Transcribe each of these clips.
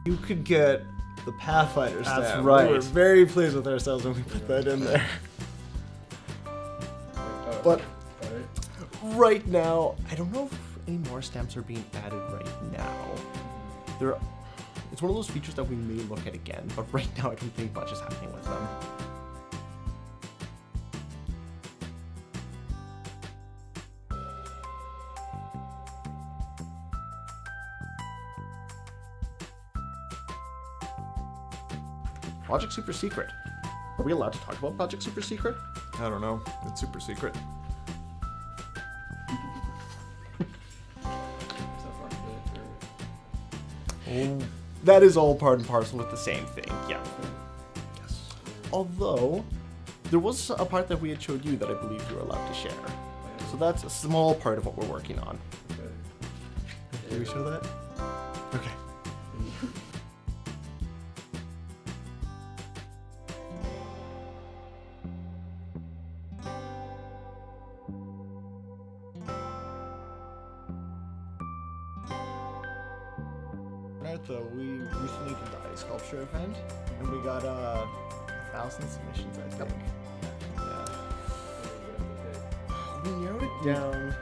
You could get the Pathfinder stamp. That's right. We were very pleased with ourselves when we put that in there. But right now, I don't know if any more stamps are being added right now. It's one of those features that we may look at again, but right now I don't think much is happening with them. Project Super Secret. Are we allowed to talk about Project Super Secret? I don't know. It's super secret. That is all part and parcel with the same thing, yeah. Yes. Although, there was a part that we had showed you that I believe you were allowed to share. So that's a small part of what we're working on. Can we show that? Okay. We recently did the ice sculpture event, and we got 1,000 submissions, I think. Yeah. We narrowed it down.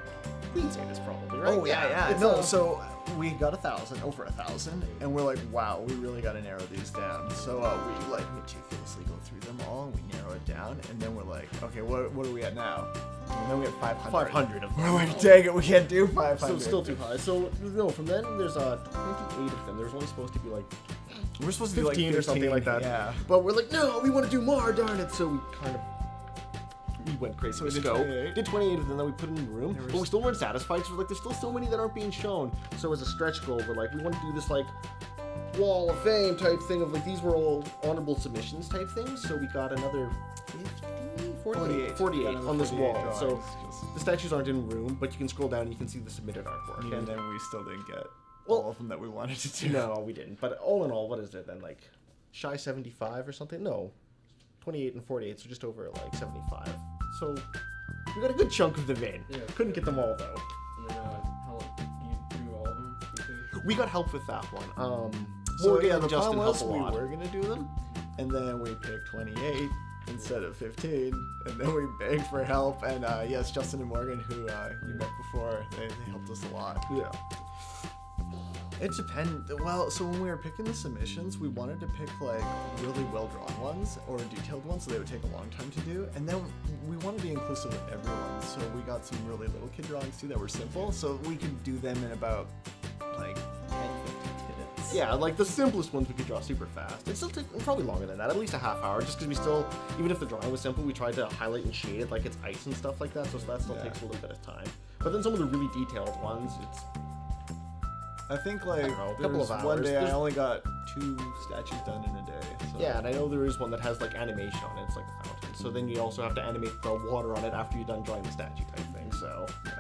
We can say this probably, right? Oh yeah. No, so we got 1,000, over 1,000, and we're like, wow, we really got to narrow these down. So we like meticulously go through them all, and we narrow it down, and then we're like, okay, what are we at now? And then we have 500. 500 of them. We're like, dang it, we can't do 500. So it's still too high. So, no, from then there's 28 of them. There's only supposed to be like, we're supposed to do 15 like 15 or something like that. Yeah. But we're like, no, we want to do more, darn it. So we went crazy. So we with did scope. 28. Did 28 of them, then we put in the room. But we still weren't satisfied. So we're like, there's still so many that aren't being shown. So as a stretch goal, we're like, we want to do this like Wall of Fame type thing of like, these were all honorable submissions type things. So we got another 48 on this wall. drawings, So the statues aren't in room, but you can scroll down and you can see the submitted artwork. and then we still didn't get all of them that we wanted to do. No, we didn't. But all in all, what is it then? Like shy 75 or something? No. 28 and 48, so just over like 75. So we got a good chunk of them in. Yeah. Couldn't get them all though. And then, how you do all of them? We got help with that one. So Morgan yeah, and the Justin plan was helped a we lot. were gonna do them, and then we picked 28 instead of 15, and then we begged for help. And yes, Justin and Morgan, who you met before, they helped us a lot. Yeah. It depends. Well, so when we were picking the submissions, we wanted to pick like really well-drawn ones or detailed ones, so they would take a long time to do. And then we wanted to be inclusive of everyone, so we got some really little kid drawings too that were simple, so we could do them in about like 10-15 minutes. Yeah, like the simplest ones we could draw super fast. It still took probably longer than that, at least a half hour, just because we still, even if the drawing was simple, we tried to highlight and shade it like it's ice and stuff like that, so that still takes a little bit of time. But then some of the really detailed ones, it's... I think like I don't know, a there couple was of one hours. day I There's- only got 2 statues done in a day. So. Yeah, and I know there is one that has like animation on it, it's like a fountain. So then you also have to animate the water on it after you're done drawing the statue type thing, so... Yeah.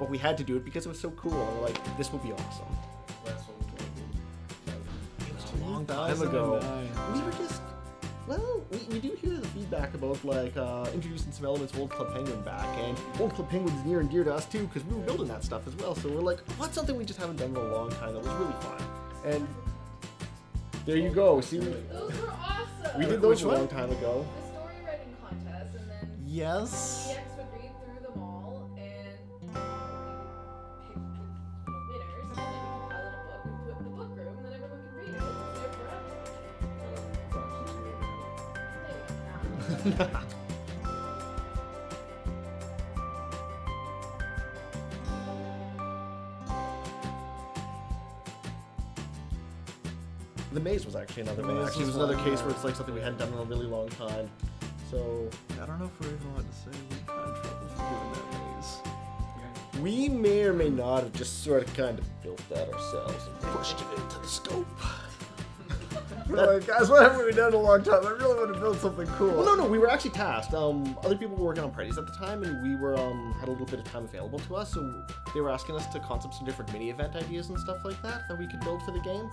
But we had to do it because it was so cool, and we're like, this will be awesome. Last one was It was a long time ago. We were just... Well, we do hear the feedback about like introducing some elements of Old Club Penguin back, and Old Club Penguin's near and dear to us too, because we were building that stuff as well. So we're like, what's something we just haven't done in a long time that was really fun? And there you go. See, Those were awesome. we did those Which a one? long time ago. The story writing contest, and then Yes. EX would read through them all, and we would pick winners, and then we compile in a book and put in the book room, and then everyone could read it. It's there forever. The maze was actually another one. Maze Actually, it was was another one, case where it's like something we hadn't done in a really long time. So I don't know if we're even allowed to say we got in trouble for doing that maze. we may or may not have just sort of kind of built that ourselves and pushed it into the scope. We're like, guys, what haven't we done in a long time? I really want to build something cool. Well, no, we were actually tasked. Other people were working on parties at the time, and we were had a little bit of time available to us, so they were asking us to concept some different mini event ideas and stuff like that we could build for the game.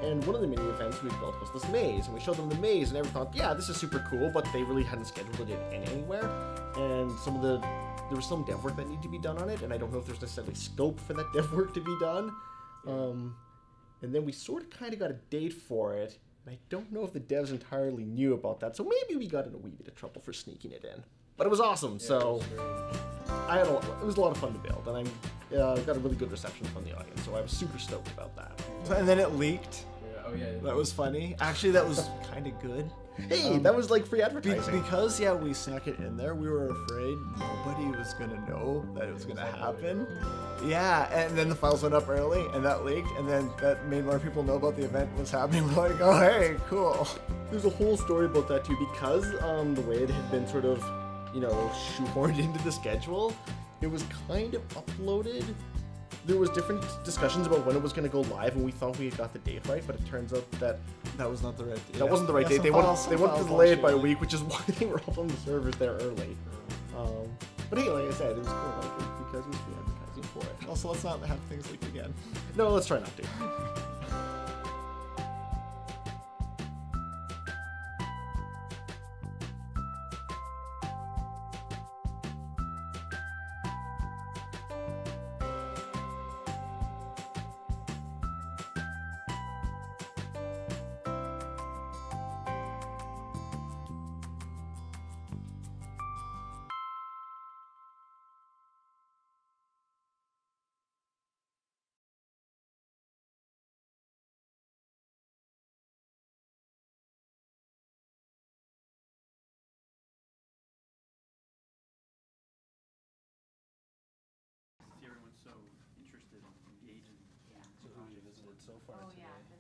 And one of the mini events we built was this maze, and we showed them the maze, and everyone thought, yeah, this is super cool, but they really hadn't scheduled it in anywhere. And there was some dev work that needed to be done on it, and I don't know if there's necessarily scope for that dev work to be done. And then we sort of kind of got a date for it, and I don't know if the devs entirely knew about that, so maybe we got in a wee bit of trouble for sneaking it in. But it was awesome, Yeah, so it was great. it was a lot of fun to build, and I got a really good reception from the audience, so I was super stoked about that. And then it leaked. Yeah, oh yeah. That was funny. Actually, that was kind of good. Hey, that was like free advertising. Because we snuck it in there, we were afraid nobody was gonna know that it was gonna happen. Yeah, and then the files went up early, and that leaked, and then that made more people know about the event was happening. We're like, oh hey, cool. There's a whole story about that too, because the way it had been sort of, shoehorned into the schedule, it was kind of uploaded. There was different discussions about when it was going to go live, and we thought we had got the date right, but it turns out that That was not the right date. that wasn't the right date. Some They files- wanted some to files delay it by a launched week, which is why they were up on the servers there early. But hey, like I said, it was cool because it was free advertising for it. Also, let's not have things leak again. No, let's try not to. See everyone's so interested and engaged in So who have you visited so far Oh today? yeah,